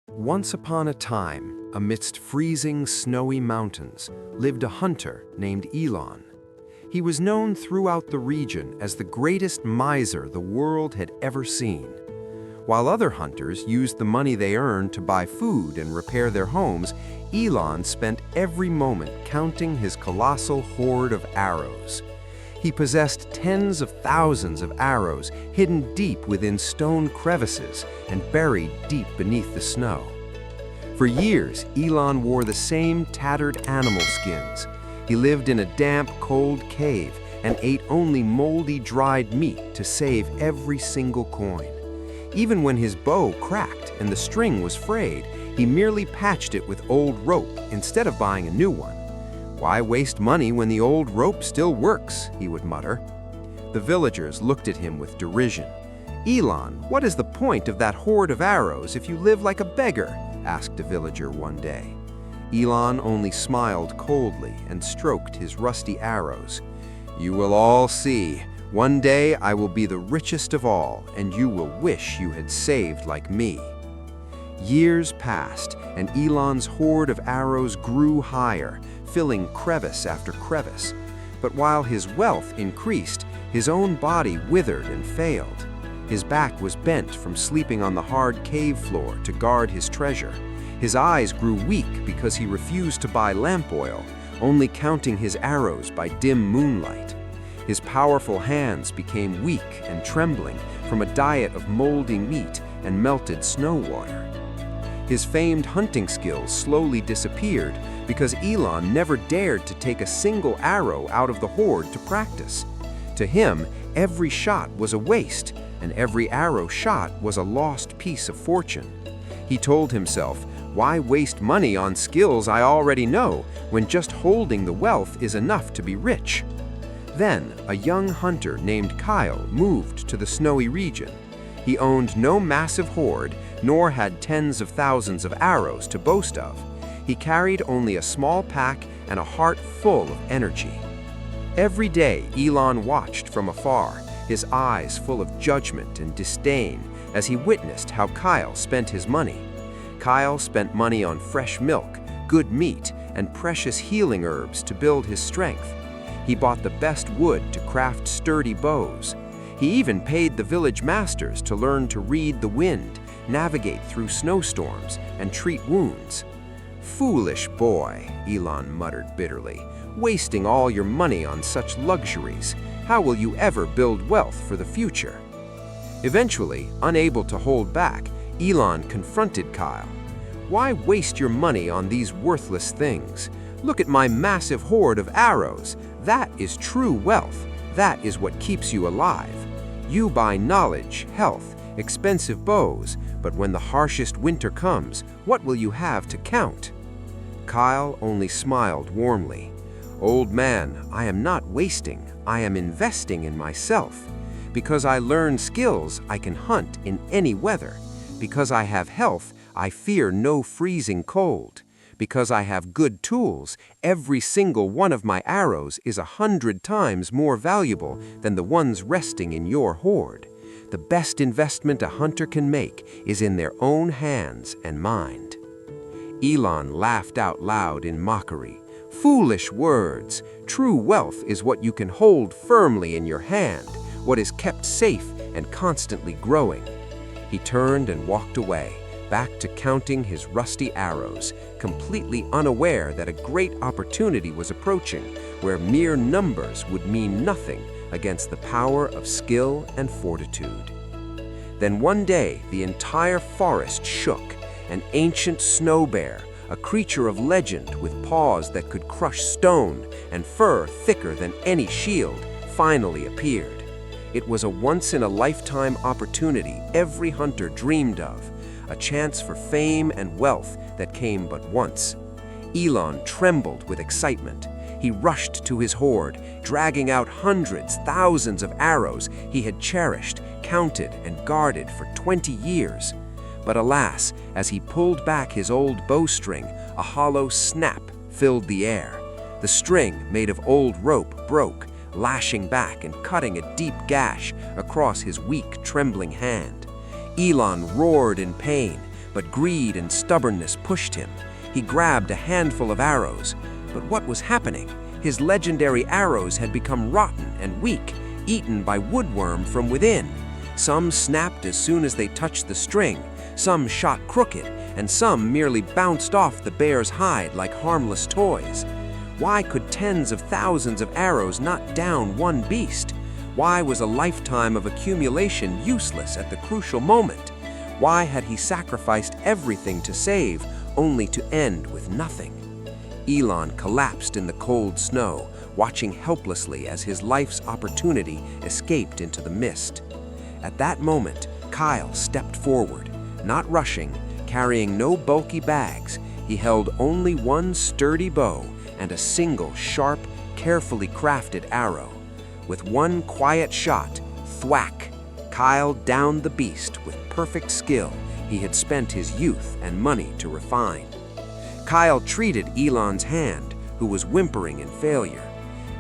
Once upon a time, amidst freezing, snowy mountains, lived a hunter named Elon. He was known throughout the region as the greatest miser the world had ever seen. While other hunters used the money they earned to buy food and repair their homes, Elon spent every moment counting his colossal hoard of arrows. He possessed tens of thousands of arrows hidden deep within stone crevices and buried deep beneath the snow. For years, Elon wore the same tattered animal skins. He lived in a damp, cold cave and ate only moldy, dried meat to save every single coin. Even when his bow cracked and the string was frayed, he merely patched it with old rope instead of buying a new one. "Why waste money when the old rope still works?" he would mutter. The villagers looked at him with derision. "Elon, what is the point of that hoard of arrows if you live like a beggar?" asked a villager one day. Elon only smiled coldly and stroked his rusty arrows. "You will all see. One day I will be the richest of all, and you will wish you had saved like me." Years passed, and Elon's hoard of arrows grew higher, filling crevice after crevice. But while his wealth increased, his own body withered and failed. His back was bent from sleeping on the hard cave floor to guard his treasure. His eyes grew weak because he refused to buy lamp oil, only counting his arrows by dim moonlight. His powerful hands became weak and trembling from a diet of moldy meat and melted snow water. His famed hunting skills slowly disappeared because Elon never dared to take a single arrow out of the hoard to practice. To him, every shot was a waste, and every arrow shot was a lost piece of fortune. He told himself, "Why waste money on skills I already know, when just holding the wealth is enough to be rich?" Then, a young hunter named Kyle moved to the snowy region. He owned no massive hoard, nor had tens of thousands of arrows to boast of. He carried only a small pack and a heart full of energy. Every day, Elon watched from afar, his eyes full of judgment and disdain, as he witnessed how Kyle spent his money. Kyle spent money on fresh milk, good meat, and precious healing herbs to build his strength. He bought the best wood to craft sturdy bows. He even paid the village masters to learn to read the wind, navigate through snowstorms, and treat wounds. "Foolish boy," Elon muttered bitterly, "wasting all your money on such luxuries. How will you ever build wealth for the future?" Eventually, unable to hold back, Elon confronted Kyle. "Why waste your money on these worthless things? Look at my massive hoard of arrows. That is true wealth. That is what keeps you alive. You buy knowledge, health, expensive bows, but when the harshest winter comes, what will you have to count?" Kyle only smiled warmly. "Old man, I am not wasting. I am investing in myself. Because I learn skills, I can hunt in any weather. Because I have health, I fear no freezing cold. Because I have good tools, every single one of my arrows is 100 times more valuable than the ones resting in your hoard. The best investment a hunter can make is in their own hands and mind." Elon laughed out loud in mockery. "Foolish words! True wealth is what you can hold firmly in your hand, what is kept safe and constantly growing." He turned and walked away, back to counting his rusty arrows, completely unaware that a great opportunity was approaching, where mere numbers would mean nothing against the power of skill and fortitude. Then one day, the entire forest shook. An ancient snow bear, a creature of legend with paws that could crush stone and fur thicker than any shield, finally appeared. It was a once-in-a-lifetime opportunity every hunter dreamed of, a chance for fame and wealth that came but once. Elon trembled with excitement. He rushed to his hoard, dragging out hundreds, thousands of arrows he had cherished, counted, and guarded for 20 years. But alas, as he pulled back his old bowstring, a hollow snap filled the air. The string, made of old rope, broke, lashing back and cutting a deep gash across his weak, trembling hand. Elon roared in pain, but greed and stubbornness pushed him. He grabbed a handful of arrows. But what was happening? His legendary arrows had become rotten and weak, eaten by woodworm from within. Some snapped as soon as they touched the string, some shot crooked, and some merely bounced off the bear's hide like harmless toys. Why could tens of thousands of arrows not down one beast? Why was a lifetime of accumulation useless at the crucial moment? Why had he sacrificed everything to save, only to end with nothing? Elon collapsed in the cold snow, watching helplessly as his life's opportunity escaped into the mist. At that moment, Kyle stepped forward, not rushing, carrying no bulky bags. He held only one sturdy bow and a single sharp, carefully crafted arrow. With one quiet shot, thwack, Kyle downed the beast with perfect skill he had spent his youth and money to refine. Kyle treated Elon's hand, who was whimpering in failure.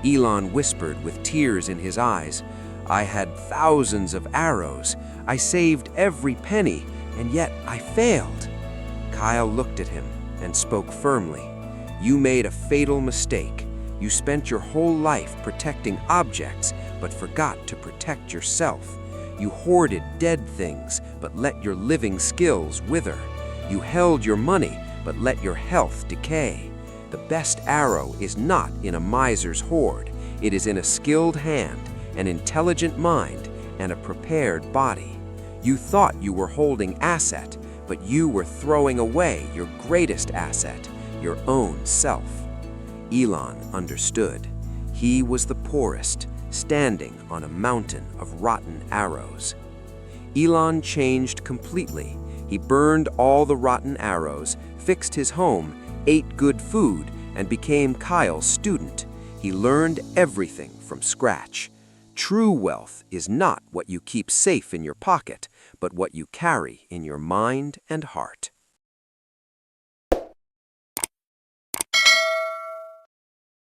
Elon whispered with tears in his eyes, "I had thousands of arrows. I saved every penny, and yet I failed." Kyle looked at him and spoke firmly. "You made a fatal mistake. You spent your whole life protecting objects, but forgot to protect yourself. You hoarded dead things, but let your living skills wither. You held your money, but let your health decay. The best arrow is not in a miser's hoard. It is in a skilled hand, an intelligent mind, and a prepared body. You thought you were holding asset, but you were throwing away your greatest asset, your own self." Elon understood. He was the poorest, standing on a mountain of rotten arrows. Elon changed completely. He burned all the rotten arrows, fixed his home, ate good food, and became Kyle's student. He learned everything from scratch. True wealth is not what you keep safe in your pocket, but what you carry in your mind and heart.